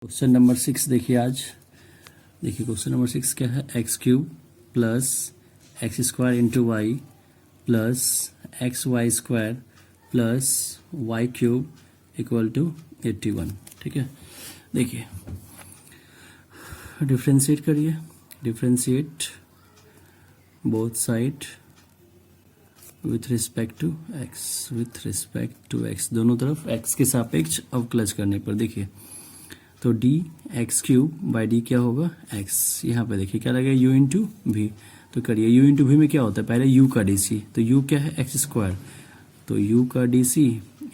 Question number 6 देखिए आज। देखिए क्वेश्चन नंबर 6 क्या है, x cube plus x square into y plus x y square plus y cube equal to 81। ठीक है, देखिए डिफ्रेंशिएट करिए, differentiate both side with respect to x, with respect to x, दोनों तरफ एक्स के सापेक्ष अवकलज करने पर देखिए तो D x cube by d क्या होगा एक्स। यहाँ पे देखिए क्या लगेगा यू इंटू वी, तो करिए यू इंटू वी में क्या होता है, पहले यू का डी सी, तो यू क्या है एक्स स्क्वायर, तो यू का डी सी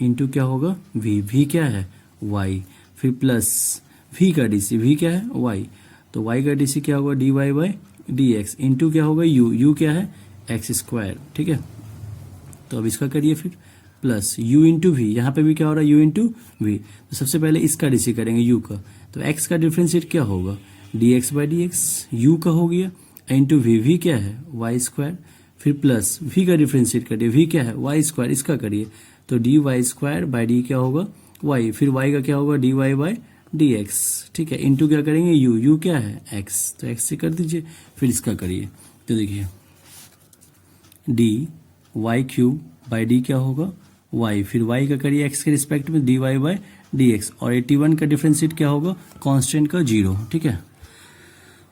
इंटू क्या होगा वी, वी क्या है वाई, फिर प्लस वी का डी सी, वी क्या है वाई, तो वाई का डी सी क्या होगा d y by d x into क्या होगा यू, यू क्या है एक्स स्क्वायर। ठीक है, तो अब इसका करिए फिर प्लस u इंटू वी, यहाँ पे भी क्या हो रहा है u इंटू वी, तो सबसे पहले इसका डीसी करेंगे u का, तो x का डिफ्रेंशिएट क्या होगा dx by d x, u का हो गया इंटू वी, वी क्या है y स्क्वायर, फिर प्लस v का डिफ्रेंशिएट करिए, v क्या है y स्क्वायर, इसका करिए तो d y square by d क्या होगा y, फिर y का क्या होगा d y by d x. ठीक है, इंटू क्या करेंगे u, u क्या है x, तो x से कर दीजिए, फिर इसका करिए तो देखिए d y cube by d क्या होगा y, फिर y का करिए x के रिस्पेक्ट में d y by d x, और 81 का डिफरेंशिएट क्या होगा कांस्टेंट का 0। ठीक है,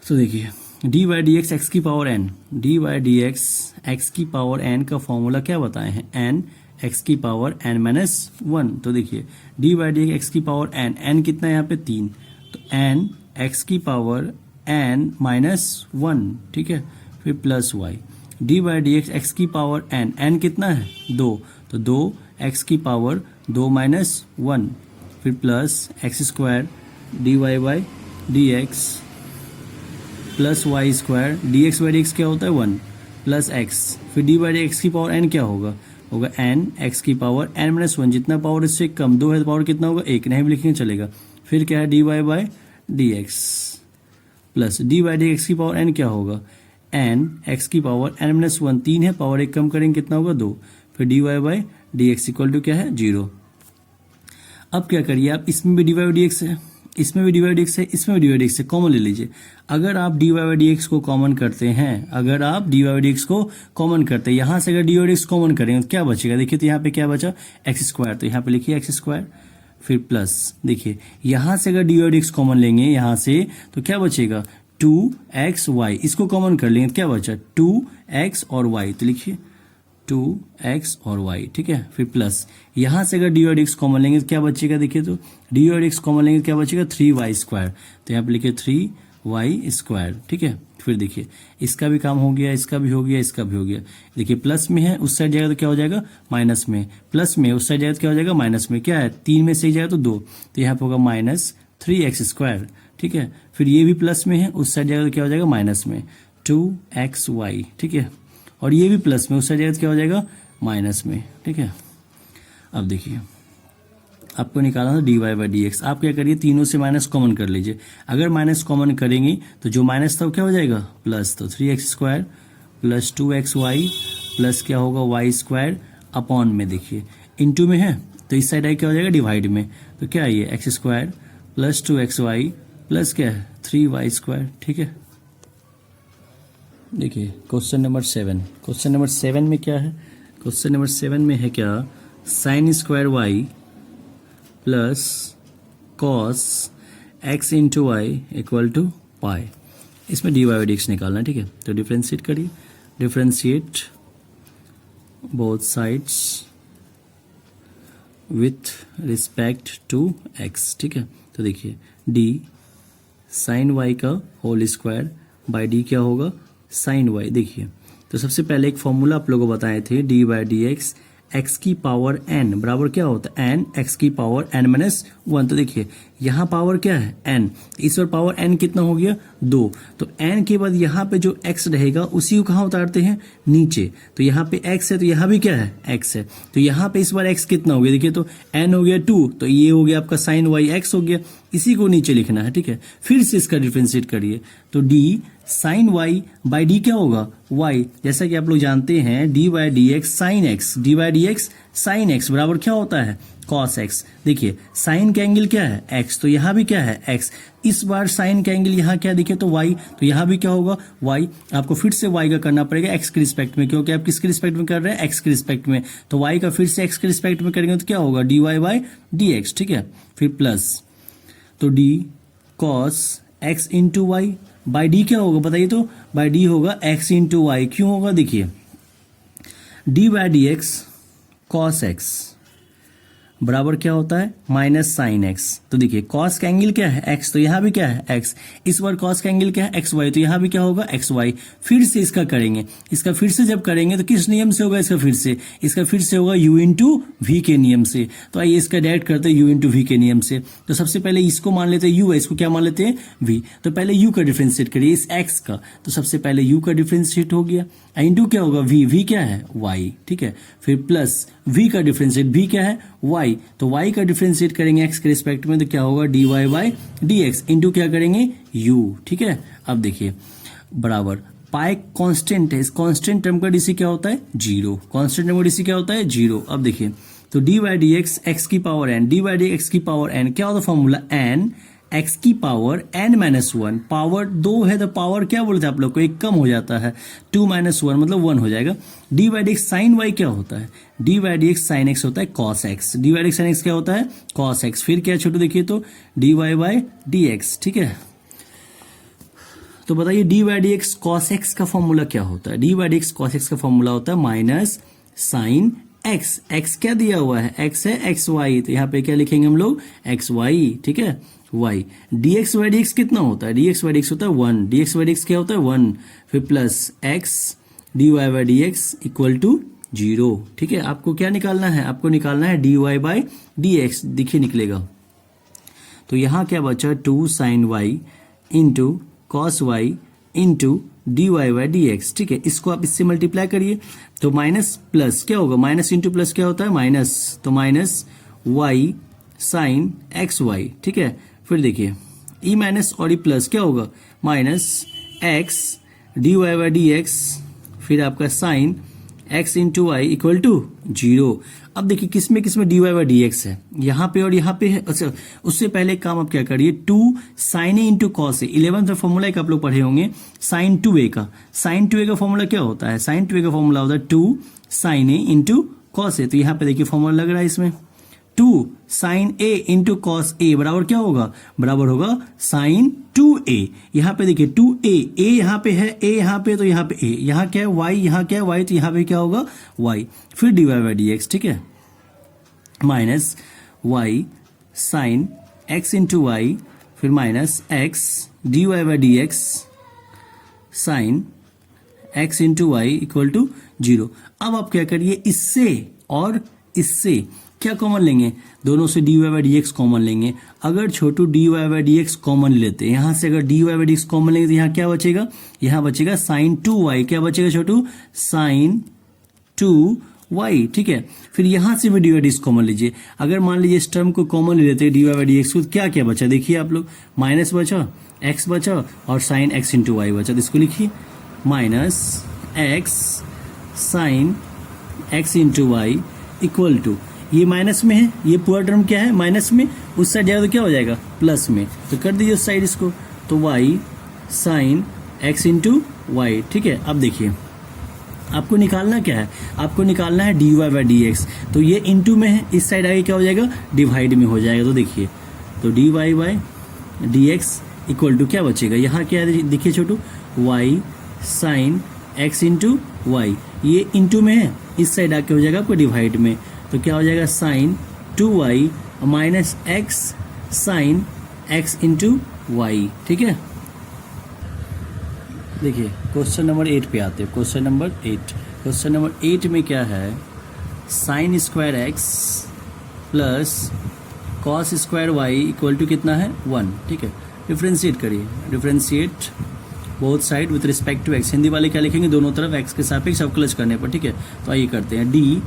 तो देखिए d by d x x की power n, d by d x x की पावर n का फॉर्मूला क्या बताए हैं n एक्स की पावर n माइनस 1, तो देखिए डी बाई डी एक्स की पावर n, n कितना है यहाँ पे 3, तो n एक्स की पावर n माइनस 1। ठीक है, फिर plus y, d by d x x की पावर n, n कितना है 2, तो 2 एक्स की पावर 2 माइनस 1, फिर plus x square d y by d x plus y square, d x by d x क्या होता है 1 प्लस एक्स, फिर डी बाई डी एक्स की पावर n क्या होगा n एक्स की पावर n माइनस 1, जितना पावर इससे कम 2 है तो पावर कितना होगा 1, नहीं भी लिखेंगे चलेगा, फिर क्या है d y by d x plus d by d x की पावर n क्या होगा n एक्स की पावर n माइनस 1, 3 है पावर 1 कम करेंगे कितना होगा 2, फिर d y by d x equal to क्या है 0। अब क्या करिए आप, इसमें भी डी वाई डी एक्स है, इसमें भी डी वाई डी एक्स है, इसमें भी डी वाई डी एक्स है, कॉमन ले लीजिए। अगर आप डी वाई डी एक्स को कॉमन करते हैं, अगर आप डी वाई डी एक्स को कॉमन करते हैं, यहाँ से अगर d y d x common करेंगे तो क्या बचेगा, देखिए तो यहाँ पे क्या बचा एक्स स्क्वायर, तो यहाँ पे लिखिए एक्स स्क्वायर, फिर प्लस देखिए यहाँ से अगर d y d x common लेंगे यहाँ से तो क्या बचेगा 2xy, इसको कॉमन कर लेंगे तो क्या बचा 2x और y, तो लिखिए 2x और y। ठीक है, फिर प्लस यहाँ से अगर d y d x common लेंगे तो क्या बचेगा, देखिए तो d y d x common लेंगे तो क्या बचेगा 3y स्क्वायर, तो यहाँ पे लिखिए 3y स्क्वायर। ठीक है, फिर देखिए इसका भी काम हो गया, इसका भी हो गया, इसका भी हो गया, देखिए प्लस में है उस साइड जाएगा तो क्या हो जाएगा माइनस में, प्लस में उस साइड जाएगा तो क्या हो जाएगा माइनस में, क्या है 3 में से जाएगा तो 2, तो यहाँ पे होगा माइनस 3x स्क्वायर। ठीक है, फिर ये भी प्लस में है उस साइड जाएगा तो क्या हो जाएगा माइनस में 2xy। ठीक है, और ये भी प्लस में उस साइड जाएगा तो क्या हो जाएगा माइनस में। ठीक है, अब देखिए आपको निकालना था d y by d x, आप क्या करिए तीनों से माइनस कॉमन कर लीजिए, अगर माइनस कॉमन करेंगे तो जो माइनस था वो क्या हो जाएगा प्लस, तो 3x square plus 2xy plus क्या होगा वाई स्क्वायर अपॉन में, देखिए इंटू में है तो इस साइड क्या हो जाएगा डिवाइड में, तो क्या है ये x square plus 2xy plus क्या है 3y स्क्वायर। ठीक है, देखिए क्वेश्चन नंबर 7, क्वेश्चन नंबर 7 में क्या है, क्वेश्चन नंबर 7 में है क्या sine square y plus cos x into y equal to pi, इसमें डी वाई डी एक्स निकालना है। ठीक है, तो डिफ्रेंशिएट करिए, differentiate both sides with respect to x। ठीक है, तो देखिए d साइन y का होल स्क्वायर बाई डी क्या होगा साइन y। देखिए तो सबसे पहले एक फॉर्मूला आप लोगों को बताए थे D by d x x की पावर n बराबर क्या होता है n एक्स की पावर n माइनस 1, तो देखिए यहाँ पावर क्या है n, इस पर पावर n कितना हो गया 2, तो n के बाद यहाँ पे जो x रहेगा उसी को कहाँ उतारते हैं नीचे, तो यहाँ पे x है तो यहाँ भी क्या है x है, तो यहाँ पे इस बार x कितना हो गया, देखिए तो n हो गया 2, तो ये हो गया आपका साइन y x हो गया, इसी को नीचे लिखना है। ठीक है, फिर से इसका डिफ्रेंशिएट करिए तो d sine y by d क्या होगा y, जैसा कि आप लोग जानते हैं d by d x sine x, d by d x sine x बराबर क्या होता है कॉस एक्स। देखिए साइन का एंगल क्या है एक्स, तो यहाँ भी क्या है एक्स। इस बार साइन का एंगल यहाँ क्या दिखे तो वाई, तो यहाँ भी क्या होगा वाई। आपको फिर से वाई का करना पड़ेगा एक्स के रिस्पेक्ट में, क्योंकि आप किसके रिस्पेक्ट में कर रहे हैं एक्स के रिस्पेक्ट में। तो वाई का फिर से एक्स के रिस्पेक्ट में करेंगे तो क्या होगा d y by d x, ठीक है। फिर प्लस तो d cos x into y by d क्या होगा बताइए, तो बाई डी होगा एक्स इंटू वाई। क्यों होगा देखिए d by d x cos x बराबर क्या होता है माइनस साइन एक्स। तो देखिए कॉस का एंगल क्या है एक्स, तो यहाँ भी क्या है एक्स। इस बार कॉस का एंगल क्या है एक्स वाई, तो यहाँ भी क्या होगा एक्स वाई। फिर से इसका करेंगे, इसका फिर से जब करेंगे तो किस नियम से होगा इसका फिर से होगा u इंटू वी के नियम से। तो आइए इसका डायरेक्ट करते हैं u इंटू वी के नियम से। तो सबसे पहले इसको मान लेते हैं u है, इसको क्या मान लेते हैं v। तो पहले u का डिफरेंशिएट करिए इस x का, तो सबसे पहले u का डिफरेंशिएट हो गया, इंटू क्या होगा v क्या है y, ठीक है। फिर प्लस v का डिफरेंशिएट v क्या है y, तो y का डिफरेंशिएट करेंगे x के रिस्पेक्ट में, तो क्या होगा dy बाई dx इंटू क्या करेंगे u, ठीक है। अब देखिए बराबर पाई कांस्टेंट है, इस कांस्टेंट टर्म का डीसी क्या होता है जीरो, कांस्टेंट टर्म का डीसी क्या होता है जीरो। अब देखिए तो d by d x x की power n, d by d x की पावर एन क्या होता है फॉर्मूला एन एक्स की power n minus one. Power दो है तो पावर क्या बोलते हैं आप लोग को एक कम हो जाता है, टू माइनस वन मतलब वन हो जाएगा। D by d x sine y क्या होता है, d by d x sine x होता है cos x, d by d x sine x क्या होता है कॉस एक्स। फिर क्या छोटू देखिए तो d y by d x, ठीक है। तो बताइए d by d x cos x का फॉर्मूला क्या होता है, d by d x cos x का फॉर्मूला होता है माइनस साइन एक्स। एक्स क्या दिया हुआ है एक्स है एक्स वाई, तो यहाँ पे क्या लिखेंगे हम लोग एक्स वाई, ठीक है y. D x y d x कितना होता है, d x y d x होता है one, d x y d x क्या होता है वन। फिर plus x d y by d x equal to zero, ठीक है। आपको क्या निकालना है, आपको निकालना है d y by d x, देखिए निकलेगा। तो यहाँ क्या बचा two sine y into cos y into d y by d x, ठीक है। इसको आप इससे मल्टीप्लाई करिए तो माइनस प्लस क्या होगा, माइनस इंटू प्लस क्या होता है माइनस, तो minus y sine x y, ठीक है। फिर देखिए ई माइनस और ई प्लस क्या होगा minus x d y by d x, फिर आपका sine x into y equal to zero. अब देखिए किसमें किसमें d y by d x है, यहाँ पे और यहाँ पे है। अच्छा उससे पहले एक काम आप क्या करिए two sine A into cos a, 11th में फॉर्मूला एक आप लोग पढ़े होंगे साइन टू ए का। साइन टू ए का फॉर्मूला क्या होता है, साइन टू ए का फॉर्मूला होता है two sine A into cos A. तो यहाँ पे देखिए फॉर्मूला लग रहा है इसमें two sine A into cos A बराबर क्या होगा, बराबर होगा साइन टू ए। यहाँ पे देखिए टू ए, ए यहाँ पे है ए यहाँ पे, तो यहाँ पे ए, यहाँ क्या है वाई, यहाँ क्या है वाई, तो यहाँ पे क्या होगा वाई। फिर d y by d x, ठीक है minus y sine x into y, फिर minus x d y by d x sine x into y equal to zero. अब आप क्या करिए इससे और इससे क्या कॉमन लेंगे, दोनों से d y by d x common लेंगे। अगर Chhotu d y by d x common लेते हैं, यहां से अगर d y by d x common लेंगे तो यहाँ क्या बचेगा, यहाँ बचेगा साइन टू वाई, क्या बचेगा छोटू साइन टू वाई, ठीक है। फिर यहां से भी d y d x common लीजिए। अगर मान लीजिए इस टर्म को कॉमन ले लेते हैं d y by d x को, क्या क्या बचा देखिए आप लोग, माइनस बचा एक्स बचा और साइन एक्स इंटू वाई बचा। तो इसको लिखिए minus x sine x into y equal to, ये माइनस में है, ये पूरा टर्म क्या है माइनस में, उस साइड जाएगा तो क्या हो जाएगा प्लस में, तो कर दीजिए उस साइड इसको, तो y sine x into y, ठीक है। अब देखिए आपको निकालना क्या है, आपको निकालना है d y by d x. तो ये इंटू में है, इस साइड आगे क्या हो जाएगा डिवाइड में हो जाएगा। तो देखिए तो d y by d x equal to क्या बचेगा, यहाँ क्या है देखिए छोटू y sine x into y, ये इंटू में है, इस साइड आके हो जाएगा आपको डिवाइड में, तो क्या हो जाएगा sine two y minus x sine x into y, ठीक है। देखिए क्वेश्चन नंबर 8 पे आते हैं, क्वेश्चन नंबर 8। क्वेश्चन नंबर 8 में क्या है, sine square x plus cos square y equal to कितना है 1, ठीक है। डिफ्रेंशिएट करिए, differentiate both side with respect to x. Hindi वाले क्या लिखेंगे, दोनों तरफ एक्स के सापेक्ष अवकलज करने पर, ठीक है। तो आइए करते हैं डी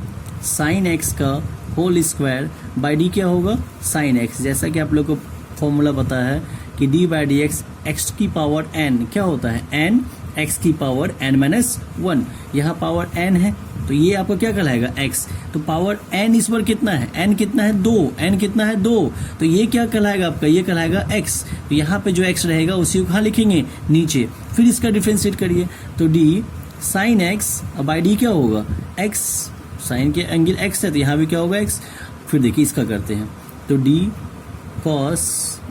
साइन एक्स का होल स्क्वायर बाई डी क्या होगा साइन एक्स। जैसा कि आप लोग को फॉर्मूला पता है कि D by d x x की पावर एन क्या होता है, एन एक्स की पावर एन माइनस वन। यहाँ पावर एन है तो ये आपका क्या कहलाएगा x। तो पावर n इस पर कितना है, n कितना है 2, n कितना है 2, तो ये क्या कहलाएगा आपका, ये कहलाएगा x। तो यहाँ पे जो x रहेगा उसी को कहाँ लिखेंगे, नीचे। फिर इसका डिफ्रेंशिएट करिए, तो d साइन x, अब बाई डी क्या होगा x, साइन के एंगल x है तो यहाँ भी क्या होगा x। फिर देखिए इसका करते हैं, तो d cos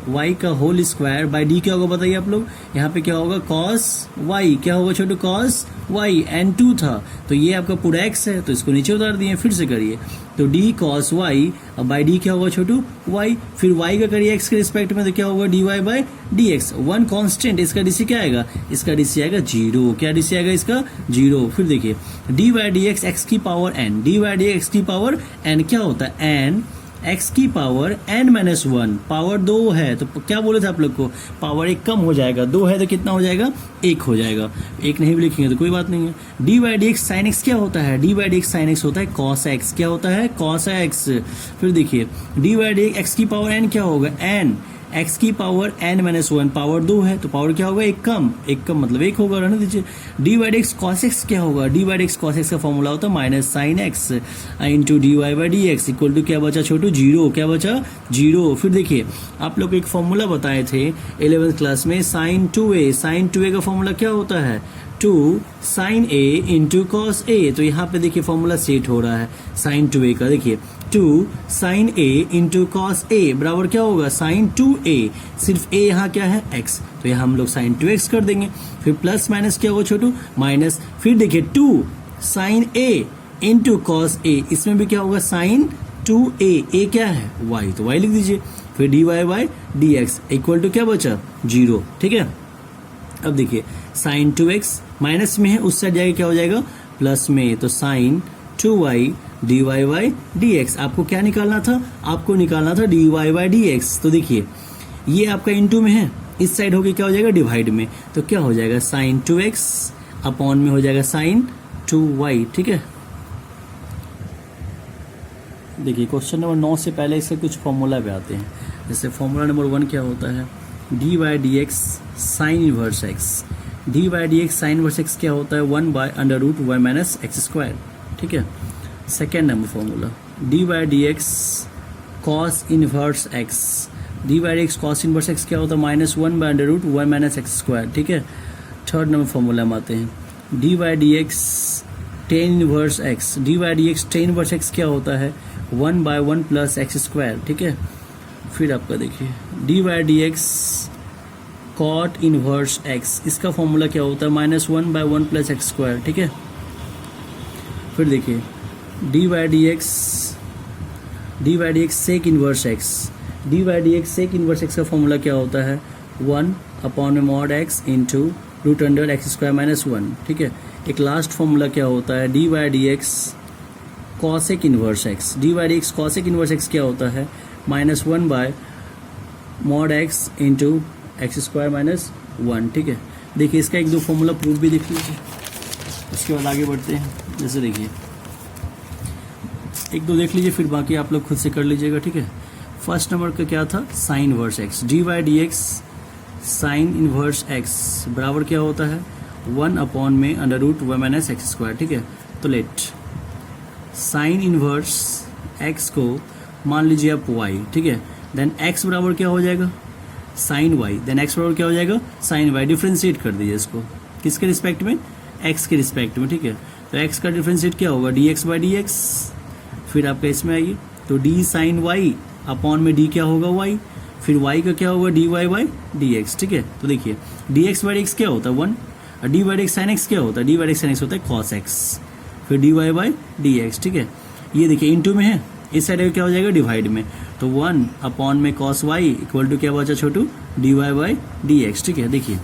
y का होल स्क्वायर बाई डी क्या होगा बताइए आप लोग, यहाँ पे क्या होगा cos y, क्या होगा छोटू cos y, n2 था तो ये आपका पूरा x है तो इसको नीचे उतार दिए। फिर से करिए, तो d cos y, अब बाई डी क्या होगा छोटू y, फिर y का करिए x के रिस्पेक्ट में तो क्या होगा dy by d x, one constant, इसका डीसी क्या आएगा, इसका डीसी आएगा 0, क्या डीसी आएगा इसका 0। फिर देखिए d by d x x की power n, d by d x की पावर n क्या होता है n x की पावर n माइनस 1, पावर 2 है तो क्या बोले थे आप लोग को, पावर 1 कम हो जाएगा, 2 है तो कितना हो जाएगा 1 हो जाएगा, 1 नहीं भी लिखेंगे तो कोई बात नहीं है। D by d x sine x क्या होता है, d by d x sine x होता है कॉस एक्स, क्या होता है कॉस एक्स। फिर देखिए डी बाई डी एक्स की पावर n क्या होगा n, x की पावर n माइनस 1, पावर 2 है तो पावर क्या होगा 1 कम, 1 कम मतलब 1 होगा, रहने दीजिए। D by d x cos x क्या होगा, d by d x cos x का फॉर्मूला होता है minus sine x into d y by d x equal to क्या बचा छोटू 0, क्या बचा 0। फिर देखिए आप लोग को एक फॉर्मूला बताए थे 11th क्लास में, साइन 2a, साइन 2a का फॉर्मूला क्या होता है 2 sine a into cos a, तो यहाँ पे देखिए फॉर्मूला सेट हो रहा है साइन 2a का, देखिए 2 sine a into cos a बराबर क्या होगा साइन 2a, सिर्फ a यहाँ क्या है x, तो यहाँ हम लोग साइन 2x कर देंगे। फिर प्लस माइनस क्या होगा छोटू माइनस, फिर देखिए 2 sine a into cos a, इसमें भी क्या होगा साइन 2a, a क्या है y, तो y लिख दीजिए। फिर dy by d x equal to क्या बचा 0, ठीक है। अब देखिए साइन 2x माइनस में है, उस साइड जाएगा क्या हो जाएगा प्लस में, तो sine 2y dy by d x. आपको क्या निकालना था, आपको निकालना था dy बाई डी एक्स। तो देखिए ये आपका इनटू में है, इस साइड होके क्या हो जाएगा डिवाइड में, तो क्या हो जाएगा साइन 2x अपॉन में हो जाएगा साइन 2y, ठीक है। देखिए क्वेश्चन नंबर 9 से पहले इसके कुछ फॉर्मूला भी आते हैं, जैसे फॉर्मूला नंबर 1 क्या होता है, d by d x sine inverse x, d by d x sine inverse x क्या होता है 1 by under root y minus x square, ठीक है। Second number formula d by d x cos inverse x, d by d x cos inverse x क्या होता है -1 by under root y minus x square, ठीक है। Third number formula में आते हैं d by d x ten inverse x, d by d x ten inverse x क्या होता है 1 बाय 1 प्लस एक्स स्क्वायर, ठीक है। फिर आपका देखिए d by d x cot inverse x, इसका फॉर्मूला क्या होता है -1 बाय 1 प्लस एक्स स्क्वायर, ठीक है। फिर देखिए d by d x sec inverse x, d by d x sec inverse x का फॉर्मूला क्या होता है 1 अपॉन में mod x into root under x square minus 1, ठीक है। एक लास्ट फॉर्मूला क्या होता है d by d x cosec inverse x, d by d x cosec inverse x क्या होता है -1 by mod x into x square minus 1, ठीक है। देखिए इसका एक दो फॉर्मूला प्रूफ भी देख लीजिए, उसके बाद आगे बढ़ते हैं। जैसे देखिए एक दो देख लीजिए, फिर बाकी आप लोग खुद से कर लीजिएगा, ठीक है। फर्स्ट नंबर का क्या था sine inverse x, d by d x sine inverse x बराबर क्या होता है 1 अपॉन में under root y minus x square, ठीक है। तो लेट साइन इनवर्स एक्स को मान लीजिए आप y, ठीक है। देन x बराबर क्या हो जाएगा साइन y, देन x बराबर क्या हो जाएगा साइन y, डिफ्रेंशिएट कर दीजिए इसको किसके रिस्पेक्ट में x के रिस्पेक्ट में, ठीक है। तो x का डिफ्रेंशिएट क्या होगा dx बाई डी एक्स, फिर आपका इसमें आइए तो d साइन y अपॉन में d क्या होगा y, फिर y का क्या होगा dy बाई डी एक्स, ठीक है। तो देखिए dx बाई डी एक्स क्या होता है 1, और dy by d x sine x क्या होता है, dy by d x sine x होता है cos x, फिर dy बाई डी एक्स, ठीक है। ये देखिए इनटू में है, इस साइड क्या हो जाएगा डिवाइड में, तो 1 अपॉन में cos y इक्वल टू क्या बचा छोटू dy बाई डी एक्स, ठीक है। देखिए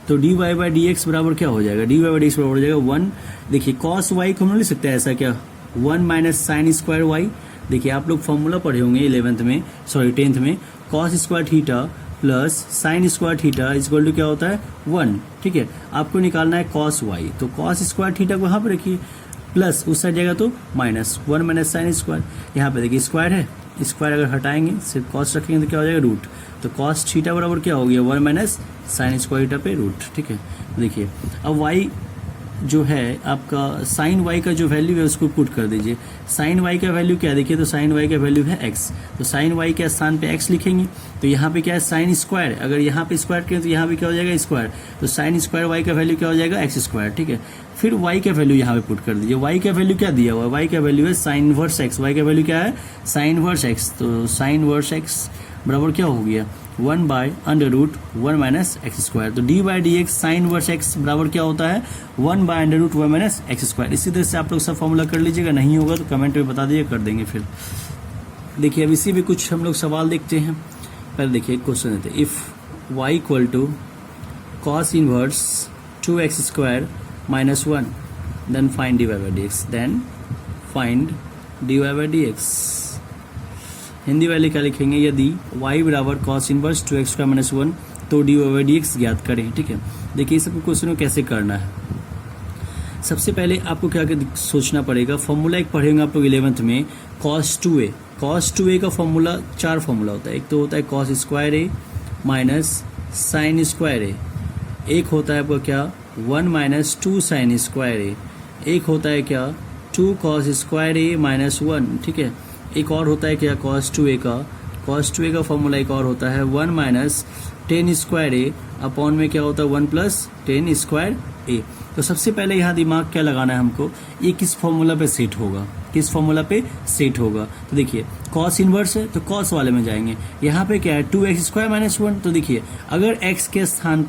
तो dy बाई डी एक्स बराबर क्या हो जाएगा dy बाई डी एक्स बराबर हो जाएगा 1, देखिए cos y को हम लिख सकते हैं ऐसा क्या 1 माइनस साइन स्क्वायर y, देखिए आप लोग फॉर्मूला पढ़े होंगे 10th में cos square theta plus sine square theta equal to क्या होता है 1, ठीक है। आपको निकालना है cos y, तो cos स्क्वायर थीटा को यहाँ पर रखिए प्लस उस साइड जाएगा तो -1 माइनस साइन स्क्वायर, यहाँ पे देखिए स्क्वायर है, स्क्वायर अगर हटाएंगे सिर्फ कॉस रखेंगे तो क्या हो जाएगा रूट, तो cos थीटा बराबर क्या हो गया 1 माइनस साइन स्क्वायर थीटा पे रूट, ठीक है। देखिए अब y जो है आपका साइन वाई का जो वैल्यू है उसको पुट कर दीजिए। साइन वाई का वैल्यू क्या देखिए, तो साइन वाई का वैल्यू है एक्स, तो साइन वाई के स्थान पे एक्स लिखेंगे। तो यहाँ पे क्या है साइन स्क्वायर, अगर यहाँ पे स्क्वायर करें तो यहाँ पे क्या हो जाएगा स्क्वायर, तो साइन स्क्वायर वाई का वैल्यू क्या हो जाएगा एक्स स्क्वायर, ठीक है। फिर वाई का वैल्यू यहाँ पे पुट कर दीजिए। वाई का वैल्यू क्या दिया हुआ है, वाई का वैल्यू है साइन इनवर्स एक्स, वाई का वैल्यू क्या है साइन इनवर्स एक्स, तो साइन इनवर्स एक्स बराबर क्या हो गया 1/√1 माइनस एक्स स्क्वायर। तो d by d x sine inverse x बराबर क्या होता है 1/√1 माइनस एक्स स्क्वायर। इसी तरह से आप लोग सब फॉर्मूला कर लीजिएगा, नहीं होगा तो कमेंट में बता दीजिए, कर देंगे फिर। देखिए अब इसी में कुछ हम लोग सवाल देखते हैं। पहले देखिए क्वेश्चन देते हैं, if y equal to cos inverse 2x square minus 1 then find d y by d x, then find d y by d x. Hindi वाले क्या लिखेंगे, यदि y बराबर cos inverse 2x square minus 1 तो d y by d x ज्ञात करें, ठीक है। देखिए इस सब क्वेश्चन को कैसे करना है। सबसे पहले आपको क्या सोचना पड़ेगा, फॉर्मूला एक पढ़ेंगे आप लोग 11th में, cos 2a। cos 2a का फॉर्मूला 4 फॉर्मूला होता है। एक तो होता है cos square a minus sine square a, एक होता है आपका क्या 1 माइनस 2 साइन स्क्वायर a, एक होता है क्या 2 cos स्क्वायर a माइनस 1, ठीक है। एक और होता है क्या cos 2a का फॉर्मूला एक और होता है 1 माइनस 10 स्क्वायर a अपॉन में क्या होता है 1 प्लस 10 स्क्वायर a। तो सबसे पहले यहाँ दिमाग क्या लगाना है हमको, ये किस फॉर्मूला पे सेट होगा, किस फॉर्मूला पे सेट होगा। तो देखिए cos इनवर्स है तो cos वाले में जाएंगे। यहाँ पे क्या है 2x स्क्वायर माइनस 1, तो देखिए अगर x के स्थान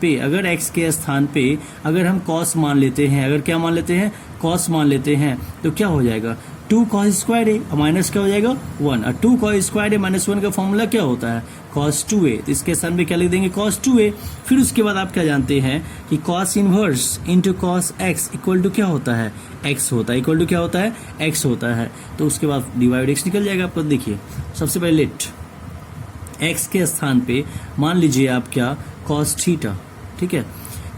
पे अगर हम cos मान लेते हैं, अगर क्या मान लेते हैं cos मान लेते हैं, तो क्या हो जाएगा 2 cos स्क्वायर a माइनस क्या हो जाएगा 1, और 2 cos स्क्वायर a माइनस 1 का फॉर्मूला क्या होता है cos 2a, तो इसके स्थान पे क्या लिख देंगे cos 2a। फिर उसके बाद आप क्या जानते हैं कि cos inverse into cos x equal to क्या होता है x होता है, इक्वल टू क्या होता है x होता है। तो उसके बाद डिवाइड x निकल जाएगा आपको। देखिए सबसे पहले लेट x के स्थान पे मान लीजिए आप क्या cos थीटा, ठीक है।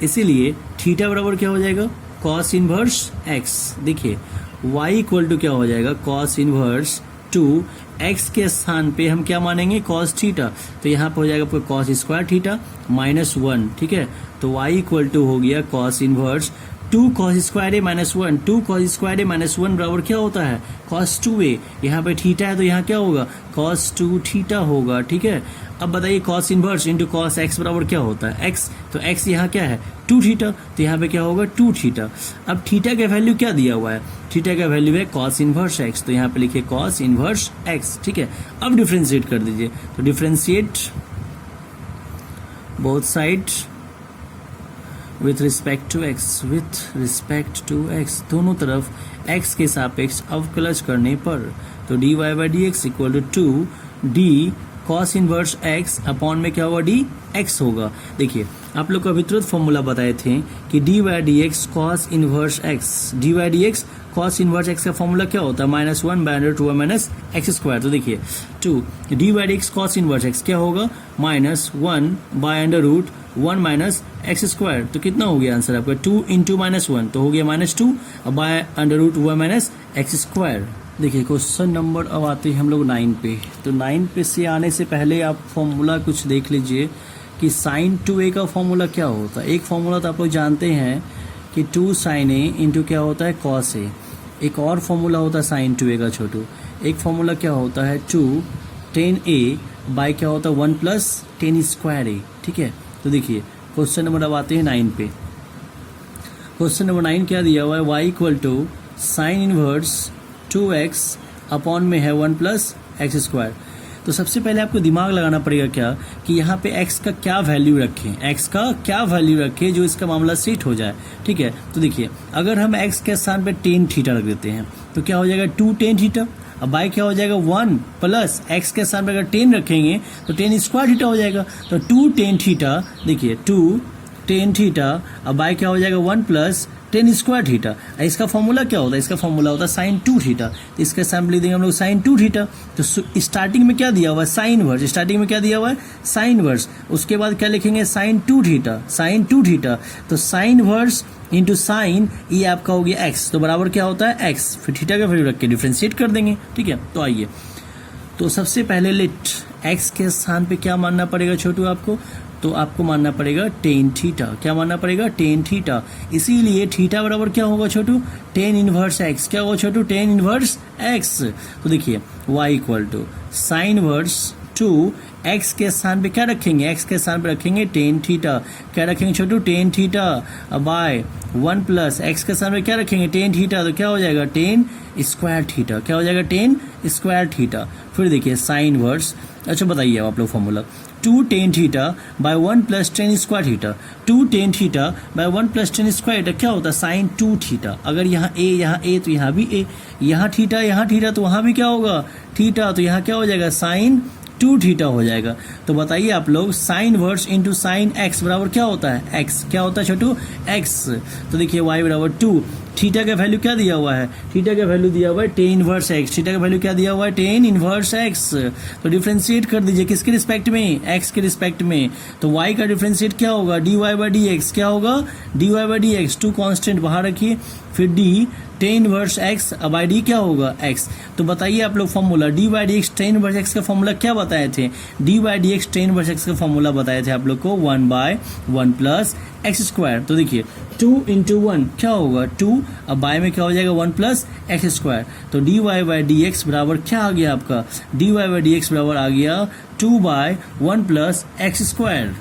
इसीलिए थीटा बराबर क्या हो जाएगा cos इनवर्स x। देखिए y इक्वल टू क्या हो जाएगा cos इनवर्स 2 x के स्थान पे हम क्या मानेंगे cos थीटा, तो यहाँ पे हो जाएगा आपको cos स्क्वायर थीटा माइनस 1, ठीक है। तो y इक्वल टू हो गया cos inverse 2 cos square a minus 1, 2 cos square a minus 1 बराबर क्या होता है cos 2a। यहाँ पे थीटा है तो यहाँ क्या होगा cos 2 थीटा होगा, ठीक है। अब बताइए cos inverse into cos x बराबर क्या होता है x, तो x यहाँ क्या है 2 थीटा, तो यहाँ पे क्या होगा 2 थीटा। अब थीटा का वैल्यू क्या दिया हुआ है, थीटा का वैल्यू है cos इनवर्स x, तो यहाँ पे लिखिए cos इनवर्स x, ठीक है। अब डिफ्रेंशिएट कर दीजिए, तो differentiate both side with respect to x, with respect to x, दोनों तरफ x के सापेक्ष अवकलज करने पर, तो d y by d x equal to d cos inverse x upon में क्या होगा डी x होगा। देखिए आप लोग को अभी तुरंत फॉर्मूला बताए थे कि d y d x cos inverse x, d y d x cos inverse x का फॉर्मूला क्या होता है -1/√2 माइनस एक्स स्क्वायर। तो देखिए 2 d y d x cos inverse x क्या होगा -1/√1 माइनस एक्स स्क्वायर। तो कितना हो गया आंसर आपका 2 इंटू -1 तो हो गया -2 /√1 माइनस एक्स स्क्वायर। देखिए क्वेश्चन नंबर अब आते हैं हम लोग 9 पे। तो 9 पे से आने से पहले आप फॉर्मूला कुछ देख लीजिए कि साइन 2a का फॉर्मूला क्या होता है। एक फॉर्मूला तो आप लोग जानते हैं कि 2 sin a इंटू क्या होता है cos a। एक और फॉर्मूला होता है साइन 2a का छोटू। एक फॉर्मूला क्या होता है 2 tan a बाई क्या होता है 1 प्लस tan स्क्वायर a, ठीक है। तो देखिए क्वेश्चन नंबर अब आते हैं 9 पे। क्वेश्चन नंबर 9 क्या दिया हुआ है y equal to sine inverse 2x upon में है 1 प्लस एक्स स्क्वायर। तो सबसे पहले आपको दिमाग लगाना पड़ेगा क्या कि यहाँ पे x का क्या वैल्यू रखें, x का क्या वैल्यू रखें जो इसका मामला सेट हो जाए, ठीक है। तो देखिए अगर हम x के स्थान पे tan थीटा रख देते हैं तो क्या हो जाएगा 2 tan थीटा, अब बाई क्या हो जाएगा 1 प्लस x के स्थान पे अगर tan रखेंगे तो tan स्क्वायर थीटा हो जाएगा। तो 2 tan थीटा, देखिए 2 tan थीटा, अब बाई क्या हो जाएगा 1 प्लस tan स्क्वायर थीटा। इसका फॉर्मूला क्या होता है, इसका फॉर्मूला होता है साइन 2 थीटा। तो इसका सैम्पल देंगे हम लोग साइन 2 थीटा। तो स्टार्टिंग में क्या दिया हुआ है साइन वर्स, स्टार्टिंग में क्या दिया हुआ है साइन वर्स, उसके बाद क्या लिखेंगे साइन 2 थीटा, साइन 2 थीटा। तो साइन वर्स इंटू साइन ये आपका हो गया एक्स, तो बराबर क्या होता है एक्स, फिर थीटा का वैल्यू रख के डिफ्रेंशिएट कर देंगे, ठीक है। तो आइए तो सबसे पहले लेट एक्स के स्थान पे क्या मानना पड़ेगा छोटू आपको, तो आपको मानना पड़ेगा टेन थीटा। क्या मानना पड़ेगा, टेन थीटा। इसीलिए थीटा बराबर क्या होगा छोटू, टेन इनवर्स एक्स। क्या होगा छोटू, टेन इनवर्स एक्स। तो देखिए y equal to sine inverse two x के स्थान पे क्या रखेंगे, एक्स के स्थान पे रखेंगे टेन थीटा। क्या रखेंगे Chhotu, tan theta by 1 plus x के स्थान पे क्या रखेंगे, टेन थीटा। तो क्या हो जाएगा, टेन स्क्वायर थीटा। क्या हो जाएगा, टेन स्क्वायर थीटा। फिर देखिए साइन वर्स, अच्छा बताइए आप लोग formula, 2 ten theta by 1 plus tan square theta. 2 ten theta by 1 plus tan square theta क्या होता है, साइन 2 थीटा। अगर यहाँ ए तो यहाँ भी ए, यहाँ थीटा तो वहाँ भी क्या होगा, थीटा। तो यहाँ क्या हो जाएगा, साइन 2 थीटा हो जाएगा। तो बताइए आप लोग, sine inverse into sine x बराबर क्या होता है, एक्स। क्या होता है छोटू, एक्स। तो देखिए y बराबर 2, थीटा का वैल्यू क्या दिया हुआ है, थीटा का वैल्यू दिया हुआ है टेन इनवर्स एक्स। थीटा का वैल्यू क्या दिया हुआ है, टेन इनवर्स एक्स। तो डिफरेंशिएट कर दीजिए किसके रिस्पेक्ट में, एक्स के रिस्पेक्ट में। तो y का डिफरेंशिएट क्या होगा, dy बाई डी एक्स। क्या होगा, dy by d x. 2 constant बाहर रखिए, फिर d ten inverse x by d क्या होगा, एक्स। तो बताइए आप लोग formula, d by d x ten inverse x का फॉर्मूला क्या बताए थे, D by d x ten inverse x का फॉर्मूला बताए थे आप लोग को 1 बाय 1 प्लस एक्स स्क्वायर। तो देखिए 2 इंटू 1 क्या होगा, 2, अब बाय में क्या हो जाएगा 1 प्लस एक्स स्क्वायर। तो d y by d x बराबर क्या आ गया आपका, d y by d x बराबर आ गया 2 बाय 1 प्लस एक्स स्क्वायर।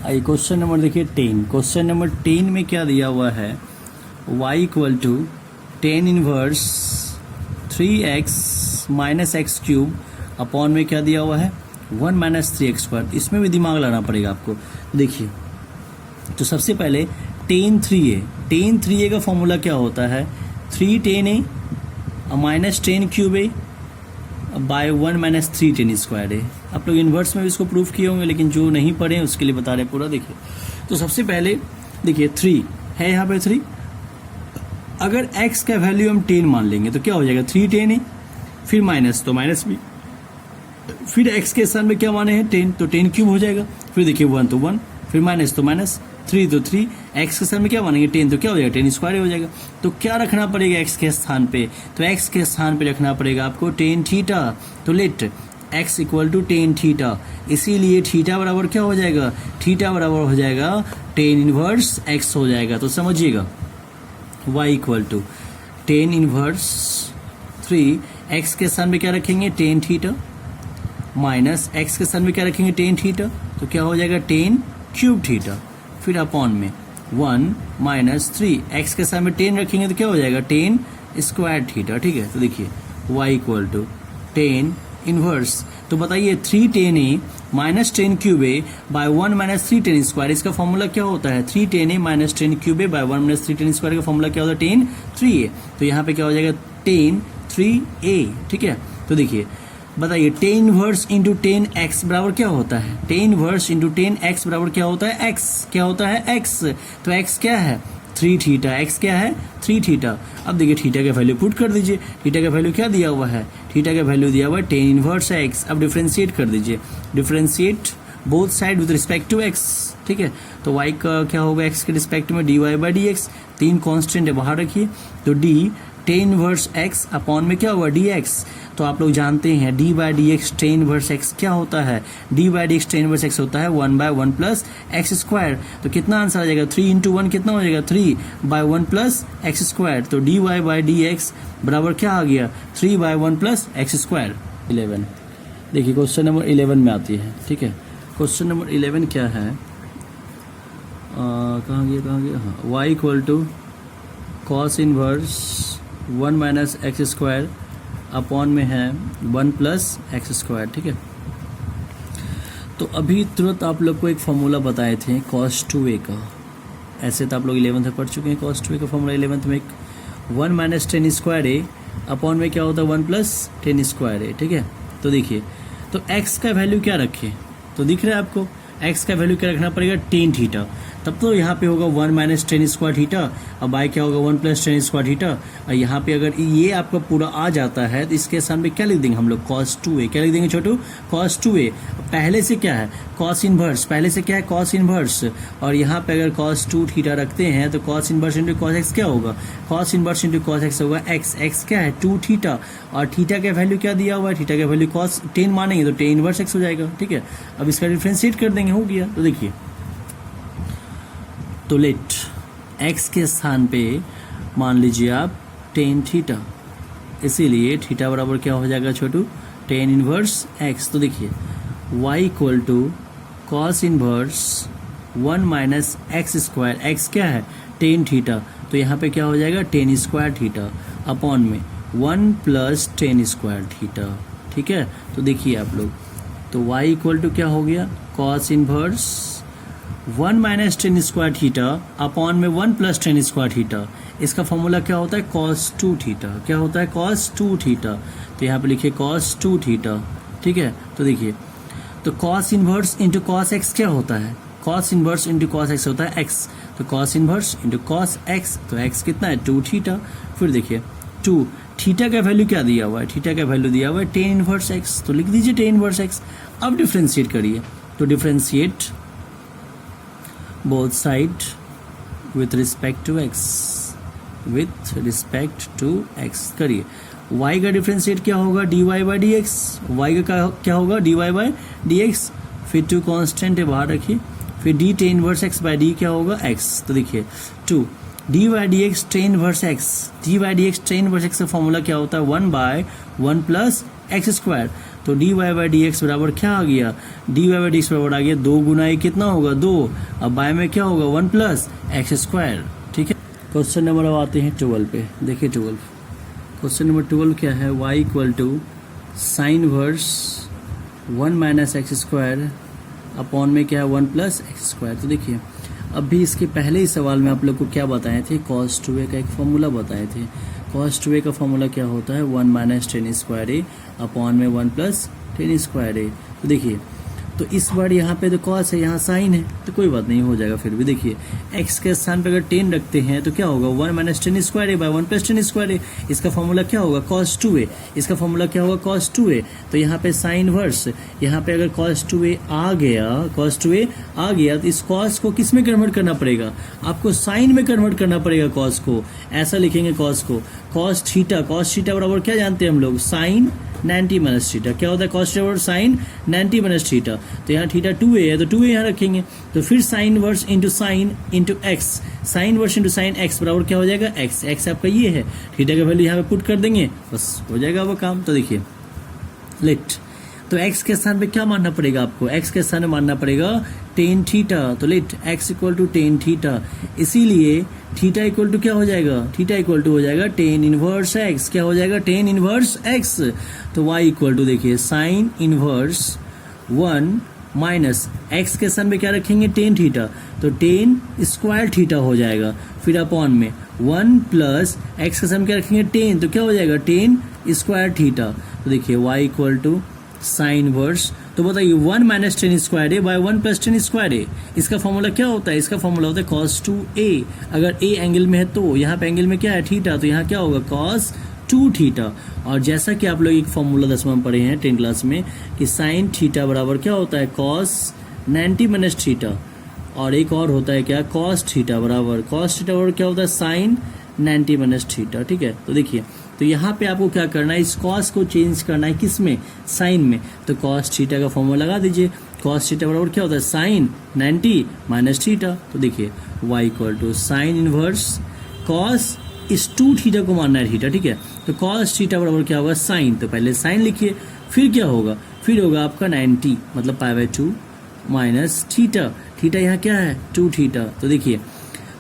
आइए क्वेश्चन नंबर देखिए 10। क्वेश्चन नंबर 10 में क्या दिया हुआ है, y equal to tan inverse 3x minus x cube upon में क्या दिया हुआ है 1 माइनस 3x स्क्वायर। इसमें भी दिमाग लगाना पड़ेगा आपको। देखिए तो सबसे पहले टेन 3a, टेन 3a का फॉर्मूला क्या होता है, 3 ten A minus ten cube a by 1 minus 3 ten square है। आप लोग इन्वर्स में भी इसको प्रूफ किए होंगे, लेकिन जो नहीं पढ़े उसके लिए बता रहे पूरा। देखिए तो सबसे पहले देखिए 3 है यहाँ पे 3, अगर x का वैल्यू हम 10 मान लेंगे तो क्या हो जाएगा, 3 10 है, फिर माइनस तो माइनस भी, फिर x के स्थान में क्या माने हैं 10, तो 10 क्यूब हो जाएगा। फिर देखिए 1 तो 1, फिर माइनस तो माइनस, 3 तो 3, x के स्थान में क्या मानेंगे 10, तो क्या हो जाएगा 10 स्क्वायर हो जाएगा। तो क्या रखना पड़ेगा x के स्थान पे, तो x के स्थान पे रखना पड़ेगा आपको टेन थीटा। तो let x equal to tan theta, इसीलिए थीटा बराबर क्या हो जाएगा, थीटा बराबर हो जाएगा टेन इनवर्स x हो जाएगा। तो समझिएगा y equal to tan inverse 3, x के स्थान में क्या रखेंगे टेन थीटा, माइनस x के स्थान में क्या रखेंगे टेन थीटा, तो क्या हो जाएगा टेन क्यूब थीटा, फिर अपॉन में 1 माइनस 3, x के स्थान में 10 रखेंगे तो क्या हो जाएगा टेन स्क्वायर थीटा। ठीक है, तो देखिए y equal to tan inverse, तो बताइए 3 10 a minus 10 cube a by 1 minus 3 10 square, इसका फॉर्मूला क्या होता है, 3 10 a minus 10 cube a by 1 minus 3 10 square का फॉर्मूला क्या होता है 10 3 ए। तो यहाँ पे क्या हो जाएगा 10 3 ए। ठीक है, तो देखिए बताइए tan inverse into ten x बराबर क्या होता है, tan inverse into ten x बराबर क्या होता है एक्स। क्या होता है एक्स, तो एक्स क्या है 3 थीटा, एक्स क्या है 3 थीटा। अब देखिए थीटा का वैल्यू पुट कर दीजिए, थीटा का वैल्यू क्या दिया हुआ है, थीटा का वैल्यू दिया हुआ है टेन इनवर्स एक्स। अब डिफरेंशिएट कर दीजिए, differentiate both side with respect to x. ठीक है, तो y का क्या होगा एक्स के रिस्पेक्ट में d y by d x, 3 constant है बाहर रखिए, तो d tan inverse x upon में क्या हुआ डी एक्स। तो आप लोग जानते हैं d by d x ten inverse x क्या होता है, d by d x ten inverse x होता है 1 बाय 1 प्लस एक्स स्क्वायर। तो कितना आंसर आ जाएगा 3 इंटू 1 कितना हो जाएगा 3 बाय 1 प्लस एक्स स्क्वायर। तो d y by d x बराबर क्या आ गया 3 बाय 1 प्लस एक्स स्क्वायर। 11 देखिए क्वेश्चन नंबर 11 में आती है। ठीक है, क्वेश्चन नंबर 11 क्या है, कहाँ गया हाँ, y equal to cos inverse 1 minus x square upon में है 1 प्लस एक्स स्क्वायर। ठीक है, तो अभी तुरंत आप लोग को एक फॉर्मूला बताए थे कॉस 2a का, ऐसे तो आप लोग 11th में पढ़ चुके हैं। कॉस 2a का फॉर्मूला 11th में 1 माइनस 10 स्क्वायर ए अपॉन में क्या होता है 1 प्लस 10 स्क्वायर ए। ठीक है, तो देखिए तो x का वैल्यू क्या रखें, तो दिख रहा है आपको x का वैल्यू क्या रखना पड़ेगा टेन थीटा। तब तो यहाँ पे होगा 1 माइनस टेन स्क्वायर थीटा, और बाई क्या होगा 1 प्लस टेन स्क्वायर थीटा। और यहाँ पे अगर ये आपका पूरा आ जाता है तो इसके सामने क्या लिख देंगे हम लोग, cos 2a। क्या लिख देंगे छोटू, cos 2a। पहले से क्या है cos इनवर्स, पहले से क्या है cos इनवर्स, और यहाँ पे अगर cos 2 थीटा रखते हैं तो cos inverse into cos x क्या होगा, cos inverse into cos x होगा x। x क्या है 2 थीटा, और थीटा का वैल्यू क्या दिया हुआ है, थीटा का वैल्यू cos 10 मानेंगे तो tan इनवर्स x हो जाएगा। ठीक है, अब इसका डिफ्रेंशिएट कर देंगे, हो गया। तो देखिए, तो लेट x के स्थान पे मान लीजिए आप tan थीटा, इसीलिए थीटा बराबर क्या हो जाएगा छोटू, tan इनवर्स x। तो देखिए y equal to cos inverse 1 minus x square, x क्या है tan थीटा, तो यहाँ पे क्या हो जाएगा tan स्क्वायर थीटा अपॉन में 1 प्लस tan स्क्वायर थीटा। ठीक है, तो देखिए आप लोग, तो y इक्वल टू क्या हो गया cos inverse 1 minus tan square theta upon में 1 प्लस टेन स्क्वायर थीटा। इसका फॉर्मूला क्या होता है cos 2 थीटा, क्या होता है cos 2 थीटा। तो यहाँ पे लिखिए cos 2 थीटा। ठीक है, तो देखिए, तो cos inverse into cos x क्या होता है, cos inverse into cos x होता है x। तो cos inverse into cos x, तो x कितना है 2 थीटा। फिर देखिए 2 थीटा का वैल्यू क्या दिया हुआ है, थीटा का वैल्यू दिया हुआ है tan इनवर्स x, तो लिख दीजिए tan इनवर्स x। अब डिफ्रेंशिएट करिए, तो differentiate both side with respect to x, with respect to x करिए। y का डिफरेंशिएट क्या होगा dy by d x, y का क्या होगा dy बाई डी एक्स, फिर 2 कांस्टेंट है बाहर रखिए, फिर d tan inverse x by d क्या होगा x। तो देखिए 2 d by d x tan inverse x, d by d x tan inverse x का फॉर्मूला क्या होता है 1 बाय 1 प्लस एक्स स्क्वायर। तो dy बाई डी एक्स बराबर क्या आ गया, dy बाई डी एक्स बराबर आ गया 2 गुना ये कितना होगा 2, अब बाय में क्या होगा 1 प्लस एक्स स्क्वायर। ठीक है, क्वेश्चन नंबर अब आते हैं 12 पे। देखिए 12, क्वेश्चन नंबर 12 क्या है, y equal to sine inverse 1 minus x square upon में क्या है 1 प्लस एक्स स्क्वायर। तो देखिए, अब भी इसके पहले ही सवाल में आप लोग को क्या बताए थे, cos 2a का एक फॉर्मूला बताए थे। cos 2a का फॉर्मूला क्या होता है 1 माइनस टेन स्क्वायर ए अपॉन में 1 प्लस टेन स्क्वायर ए। तो देखिए, तो इस बार यहाँ पे तो cos है, यहाँ साइन है, तो कोई बात नहीं, हो जाएगा। फिर भी देखिए x के स्थान पे अगर 10 रखते हैं तो क्या होगा 1 minus tan square A by 1 plus tan square A. इसका फॉर्मूला क्या होगा cos 2a, इसका फॉर्मूला क्या होगा cos 2a। तो यहाँ पे साइन वर्स, यहाँ पे अगर cos 2a आ गया, cos 2a आ गया तो इस cos को किस में कन्वर्ट करना पड़ेगा, आपको साइन में कन्वर्ट करना पड़ेगा cos को। ऐसा लिखेंगे cos को, cos थीटा बराबर क्या जानते हैं हम लोग, साइन 90 माइनस थीटा। क्या होता है cos theta sine 90 minus theta. तो यहाँ थीटा 2a है तो 2a यहाँ रखेंगे, तो फिर sine inverse into sine into x, sine inverse into sine x बराबर क्या हो जाएगा x। x आपका ये है, थीटा का वैल्यू यहाँ पे पुट कर देंगे, बस हो जाएगा वो काम। तो देखिए लेट, तो x के स्थान पे क्या मानना पड़ेगा आपको, x के स्थान में मानना पड़ेगा tan थीटा। तो let x equal to tan theta, इसीलिए थीटा इक्वल टू क्या हो जाएगा, थीटा इक्वल टू हो जाएगा tan इनवर्स x। क्या हो जाएगा tan इनवर्स x। तो y इक्वल टू देखिए साइन इनवर्स 1 माइनस x के स्थान पे क्या रखेंगे tan थीटा, तो tan स्क्वायर थीटा हो जाएगा, फिर अपॉन में 1 प्लस x के स्थान क्या रखेंगे tan, तो क्या हो जाएगा tan स्क्वायर थीटा। तो देखिए y equal to sine inverse, तो बताइए 1 minus tan square A by 1 plus tan square A. इसका फॉर्मूला क्या होता है, इसका फॉर्मूला होता है cos 2a। अगर a एंगल में है तो यहाँ पे एंगल में क्या है थीटा, तो यहाँ क्या होगा cos 2 थीटा। और जैसा कि आप लोग एक फॉर्मूला 10वां में पढ़े हैं 10 क्लास में कि साइन थीटा बराबर क्या होता है cos 90 माइनस थीटा, और एक और होता है क्या cos थीटा बराबर क्या होता है साइन 90 माइनस थीटा। ठीक है, तो देखिए, तो यहाँ पे आपको क्या करना है, इस cos को चेंज करना है किस में, साइन में। तो cos थीटा का फॉर्मूला लगा दीजिए, cos थीटा बराबर क्या होता है साइन 90 माइनस थीटा। तो देखिए y equal to sine inverse cos इस 2 थीटा को मानना है थीटा। ठीक है, तो cos थीटा बराबर क्या होगा साइन, तो पहले साइन लिखिए, फिर क्या होगा, फिर होगा आपका 90 मतलब pi by 2 minus theta, theta यहाँ क्या है 2 थीटा। तो देखिए,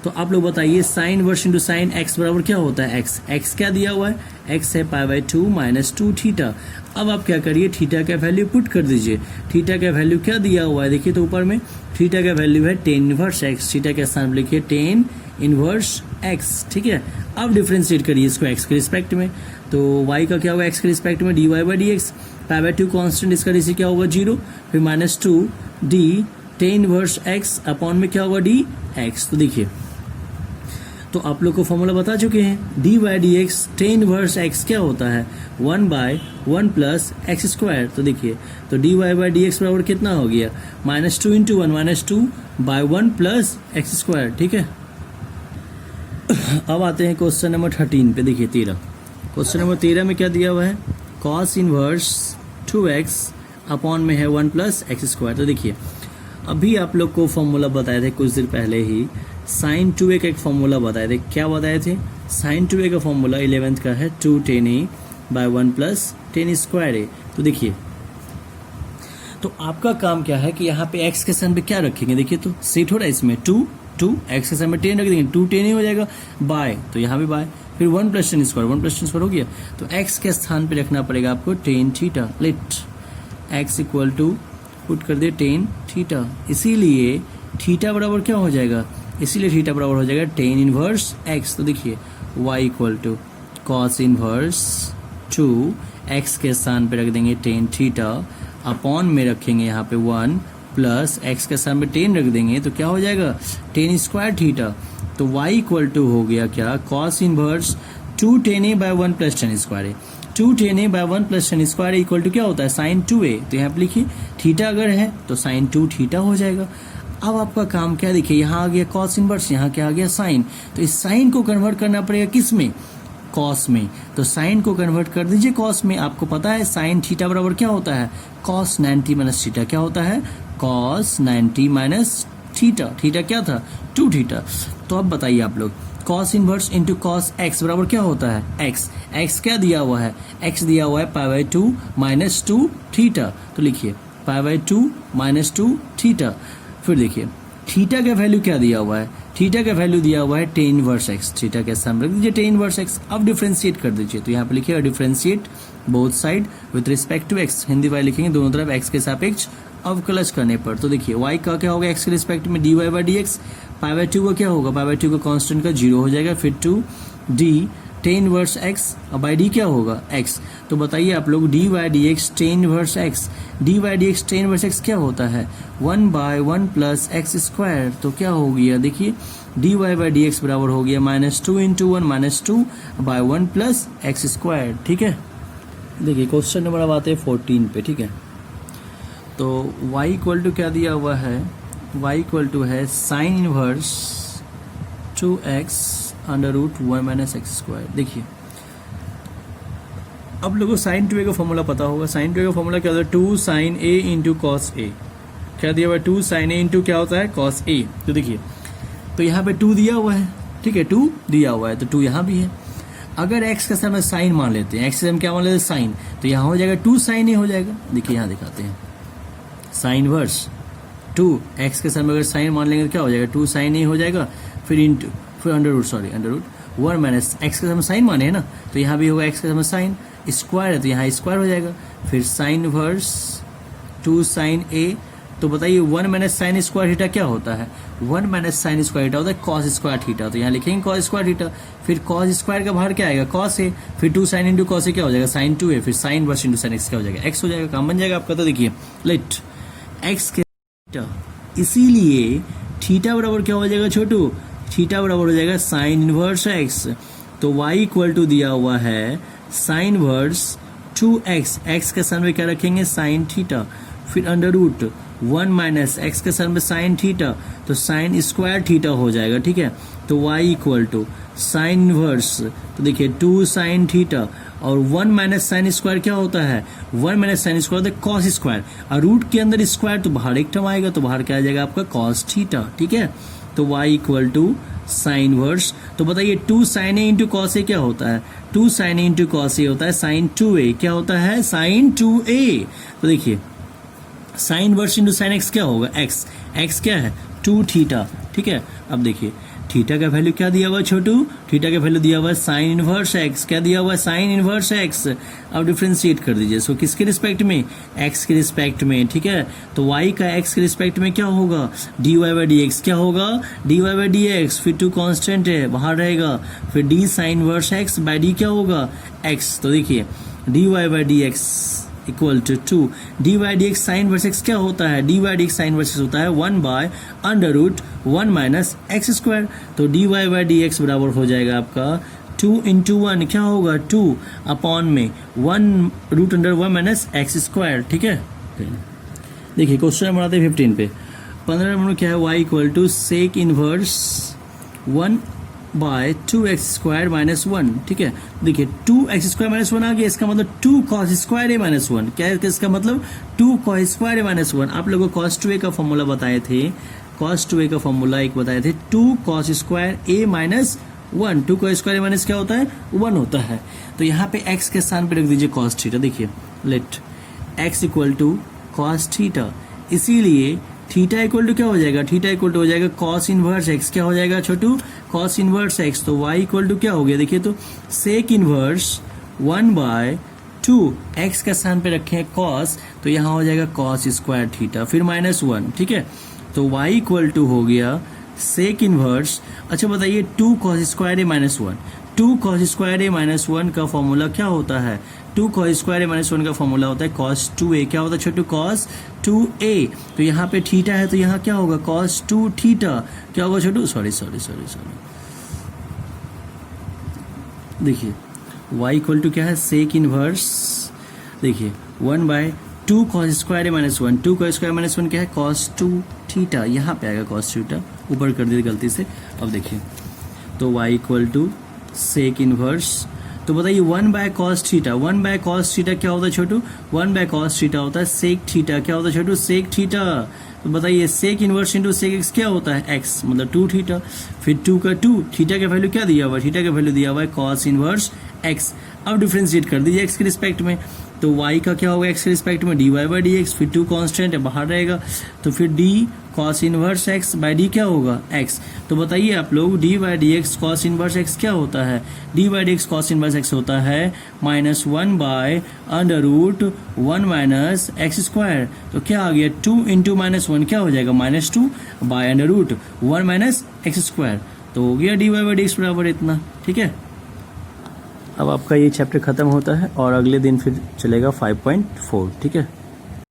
तो आप लोग बताइए sine inverse into sine x बराबर क्या होता है एक्स। एक्स क्या दिया हुआ है, एक्स है पाई बाई 2 माइनस 2 थीटा। अब आप क्या करिए, थीटा का वैल्यू पुट कर दीजिए। थीटा का वैल्यू क्या दिया हुआ है, देखिए तो ऊपर में थीटा का वैल्यू है tan इनवर्स एक्स, थीटा के स्थान पर लिखिए tan इनवर्स एक्स। ठीक है, अब डिफ्रेंशिएट करिए इसको एक्स के रिस्पेक्ट में, तो y का क्या होगा एक्स के रिस्पेक्ट में dy by d x, pi by 2 constant, इसका रेशियो क्या होगा 0, फिर minus 2 d tan inverse x upon में क्या होगा d एक्स। तो देखिए, तो आप लोग को फॉर्मूला बता चुके हैं, d by d x ten inverse x क्या होता है, 1/1 प्लस एक्स स्क्वायर। तो देखिए, तो d y by d x बराबर कितना हो गया, -2 इंटू 1 -2/1 प्लस एक्स स्क्वायर। ठीक है, अब आते हैं क्वेश्चन नंबर 13 पे। देखिए 13, क्वेश्चन नंबर 13 में क्या दिया हुआ है, कॉस इनवर्स 2x अपॉन में है 1 प्लस एक्स स्क्वायर। तो देखिए, अभी आप लोग को फॉर्मूला बताए थे कुछ देर पहले ही, साइन 2a का एक फॉर्मूला बताए थे। क्या बताए थे, साइन 2a का फॉर्मूला 11th का है 2 tan a by 1 plus tan square a। तो देखिए, तो आपका काम क्या है कि यहाँ पे x के स्थान पे क्या रखेंगे, देखिए तो सेट हो रहा है इसमें 2 x के स्थान पे 10 रख देंगे, 2 tan a हो जाएगा, बाय तो यहाँ भी बाय, फिर 1 plus tan square, 1 plus tan square हो गया। तो x के स्थान पे रखना पड़ेगा आपको tan theta. Let x equal to put कर दे tan थीटा, इसीलिए थीटा बराबर क्या हो जाएगा, इसीलिए थीटा बराबर हो जाएगा tan इनवर्स x। तो देखिए y equal to cos inverse 2 x के स्थान पे रख देंगे tan थीटा, अपॉन में रखेंगे यहाँ पे 1 प्लस x के स्थान पे tan रख देंगे, तो क्या हो जाएगा tan स्क्वायर थीटा। तो y इक्वल टू हो गया क्या, cos inverse 2 tan a by 1 plus tan square a। 2 tan a by 1 plus tan square equal to क्या होता है, साइन 2a। तो यहाँ पे लिखिए थीटा अगर है तो साइन 2 थीटा हो जाएगा। अब आपका काम क्या, देखिए यहाँ आ गया कॉस इनवर्स, यहाँ क्या आ गया साइन। तो इस साइन को कन्वर्ट करना पड़ेगा किस में, कॉस में। तो साइन को कन्वर्ट कर दीजिए कॉस में। आपको पता है साइन थीटा बराबर क्या होता है, कॉस 90 माइनस थीटा। क्या होता है, कॉस 90 माइनस थीटा। थीटा क्या था, 2 थीटा। तो अब बताइए आप लोग, cos inverse into cos x बराबर क्या होता है, एक्स। एक्स क्या दिया हुआ है, एक्स दिया हुआ है π/2 माइनस 2 थीटा। तो लिखिए π/2 माइनस 2 थीटा। फिर देखिए थीटा का वैल्यू क्या दिया हुआ है, थीटा का वैल्यू दिया हुआ है tan इनवर्स x। थीटा के सामने रख दीजिए tan इनवर्स x। अब डिफरेंशिएट कर दीजिए, तो यहाँ पे लिखिए differentiate both side with respect to x। Hindi वाले लिखेंगे दोनों तरफ x के सापेक्ष अवकलज करने पर। तो देखिए y का क्या होगा, x के रिस्पेक्ट में dy बाई डी एक्स, π/2 का क्या होगा, π/2 का कांस्टेंट का 0 हो जाएगा, फिर 2 d tan इनवर्स x, और बाई डी क्या होगा x। तो बताइए आप लोग, dy by d x tan inverse x, dy by d x tan inverse x क्या होता है, 1/1 प्लस एक्स स्क्वायर। तो क्या हो गया, देखिए dy बाई डी एक्स बराबर हो गया -2 इंटू 1 -2/1 प्लस एक्स स्क्वायर। ठीक है, देखिए क्वेश्चन नंबर अब आते हैं 14 पे। ठीक है, तो y इक्वल टू क्या दिया हुआ है, y इक्वल टू है sine inverse 2x under root 1 minus x square. देखिए अब लोगों को साइन 2a का फॉर्मूला पता होगा। साइन 2a का फॉर्मूला क्या होता है, 2 sine a into cos a। क्या दिया हुआ है, 2 साइन a इंटू क्या होता है, कॉस a। तो देखिए, तो यहाँ पे 2 दिया हुआ है, ठीक है 2 दिया हुआ है, तो 2 यहाँ भी है। अगर x का समय साइन मान लेते हैं, x का समय क्या मान लेते हैं, साइन, तो यहाँ हो जाएगा 2 साइन a हो जाएगा। देखिए यहाँ दिखाते हैं, साइन वर्स 2 x के समय अगर साइन मान लेंगे तो क्या हो जाएगा, 2 साइन a हो जाएगा, फिर इंटू, फिर अंडर रूट 1 माइनस एक्स के समय साइन माने है ना, तो यहाँ भी होगा x के समय साइन, स्क्वायर है तो यहाँ स्क्वायर हो जाएगा, फिर साइन वर्स 2 साइन a। तो बताइए 1 माइनस साइन स्क्वायर थीटा क्या होता है, 1 माइनस साइन स्क्वायर थीटा होता है कॉस स्क्वायर थीटा। तो यहाँ लिखेंगे कॉस स्क्वायर थीटा, फिर कॉस स्क्वायर का बाहर क्या आएगा, कॉस है, फिर 2 साइन इंटू कॉस क्या हो जाएगा, साइन 2 है, फिर sine inverse into sine x क्या हो जाएगा, एक्स हो जाएगा। काम बन जाएगा आपका। तो देखिए लेट एक्स के थीटा, इसीलिए थीटा बराबर क्या हो जाएगा छोटू, थीटा बराबर हो जाएगा साइन इनवर्स एक्स। तो y इक्वल टू दिया हुआ है साइन वर्स 2x, x के स्थान पे क्या रखेंगे, साइन थीटा, फिर अंडर रूट 1 माइनस एक्स के स्थान पे साइन थीटा, तो साइन स्क्वायर थीटा हो जाएगा। ठीक है, तो y equal to sine inverse, तो देखिए 2 साइन थीटा और 1 माइनस साइन स्क्वायर क्या होता है, 1 माइनस साइन स्क्वायर होता है कॉस स्क्वायर, और रूट के अंदर स्क्वायर तो बाहर एक टर्म आएगा, तो बाहर क्या आ जाएगा आपका कॉस थीटा। ठीक है, तो y equal to sine inverse. तो बताइए 2 sine A into cos a क्या होता है, 2 sine A into cos a होता है साइन 2a। क्या होता है, साइन 2a। तो देखिए sine inverse into sine x क्या होगा, एक्स, एक्स क्या है 2 थीटा। ठीक है, अब देखिए थीटा का वैल्यू क्या दिया हुआ है छोटू, थीटा का वैल्यू दिया हुआ है साइन इनवर्स एक्स। क्या दिया हुआ है, साइन इनवर्स एक्स। अब डिफरेंशिएट कर दीजिए, सो किसके रिस्पेक्ट में, एक्स के रिस्पेक्ट में। ठीक है, तो y का x के रिस्पेक्ट में क्या होगा, dy बाई डी एक्स। क्या होगा, dy बाई डी एक्स, फिर 2 कांस्टेंट है बाहर रहेगा, फिर d sine inverse x by d क्या होगा, x। तो देखिए dy by d x equal to 2 d y d x sine inverse x क्या होता है, d y d x sine inverse x होता है 1 by under root 1 minus x square. तो d y by d x बराबर हो जाएगा आपका 2 इंटू 1 क्या होगा 2 अपॉन में 1 root under 1 minus x square. ठीक है, देखिए क्वेश्चन बनाते हैं 15 पे। 15 नंबर क्या है, y equal to sec inverse 1 by 2x square minus 1। ठीक है, देखिए 2x स्क्वायर माइनस 1 आ गया, इसका मतलब 2 कॉस स्क्वायर ए माइनस 1। क्या है इसका मतलब 2 कॉस स्क्वायर ए माइनस 1। आप लोगों को कॉस 2a का फॉर्मूला बताए थे, कॉस 2a का फॉर्मूला एक बताए थे 2 कॉस स्क्वायर ए माइनस 1। 2 कॉस स्क्वायर ए माइनस क्या होता है 1 होता है। तो यहाँ पे x के स्थान पे रख दीजिए कॉस थीटा। देखिए let x equal to cos theta, इसीलिए थीटा इक्वल टू क्या हो जाएगा, थीटा इक्वल टू हो जाएगा कॉस इनवर्स एक्स। क्या हो जाएगा छोटू, कॉस इनवर्स एक्स। तो y इक्वल टू क्या हो गया, देखिए तो सेक इनवर्स 1 बाय 2 एक्स का स्थान पे रखे हैं कॉस, तो यहाँ हो जाएगा कॉस स्क्वायर थीटा फिर माइनस 1। ठीक है, तो y इक्वल टू हो गया सेक इनवर्स। अच्छा बताइए 2 कॉस स्क्वायर ए माइनस 1, 2 कॉस स्क्वायर ए माइनस 1 का फॉर्मूला क्या होता है, 2 कॉस स्क्वायर ए माइनस 1 का फॉर्मूला होता है कॉस 2a। क्या होता है छोटू, कॉस 2a। तो यहाँ पे थीटा है तो यहाँ क्या होगा कॉस 2 थीटा। क्या होगा छोटू, सॉरी, देखिए y इक्वल टू क्या है सेक इनवर्स, देखिए 1 बाय 2 कॉस स्क्वायर ए माइनस 1, 2 कॉस स्क्वायर माइनस 1 क्या है कॉस 2 थीटा। यहाँ पे आएगा कॉस थीटा, ऊपर कर दिया गलती से। अब देखिए तो y equal to sec inverse, तो बताइए 1 by cos theta, 1 by cos theta क्या होता है छोटू, 1 बाय कॉस थीटा होता है सेक थीटा। क्या होता है छोटू, सेक थीटा। तो बताइए sec inverse into sec x क्या होता है x, मतलब 2 थीटा। फिर 2 का 2, थीटा का वैल्यू क्या दिया हुआ है, थीटा का वैल्यू दिया हुआ है कॉस इनवर्स x। अब डिफ्रेंशिएट कर दीजिए x के रिस्पेक्ट में, तो y का क्या होगा x के रिस्पेक्ट में d y by d x, फिर 2 कांस्टेंट है बाहर रहेगा, तो फिर d cos inverse x by d क्या होगा x। तो बताइए आप लोग d y d x cos inverse x क्या होता है, d y d x cos inverse x होता है minus 1 by under root 1 minus x square. तो क्या आ गया 2 इंटू माइनस 1 क्या हो जाएगा minus 2 by under root 1 minus x square. तो हो गया d y by d x बराबर इतना। ठीक है, अब आपका ये चैप्टर खत्म होता है और अगले दिन फिर चलेगा 5.4। ठीक है।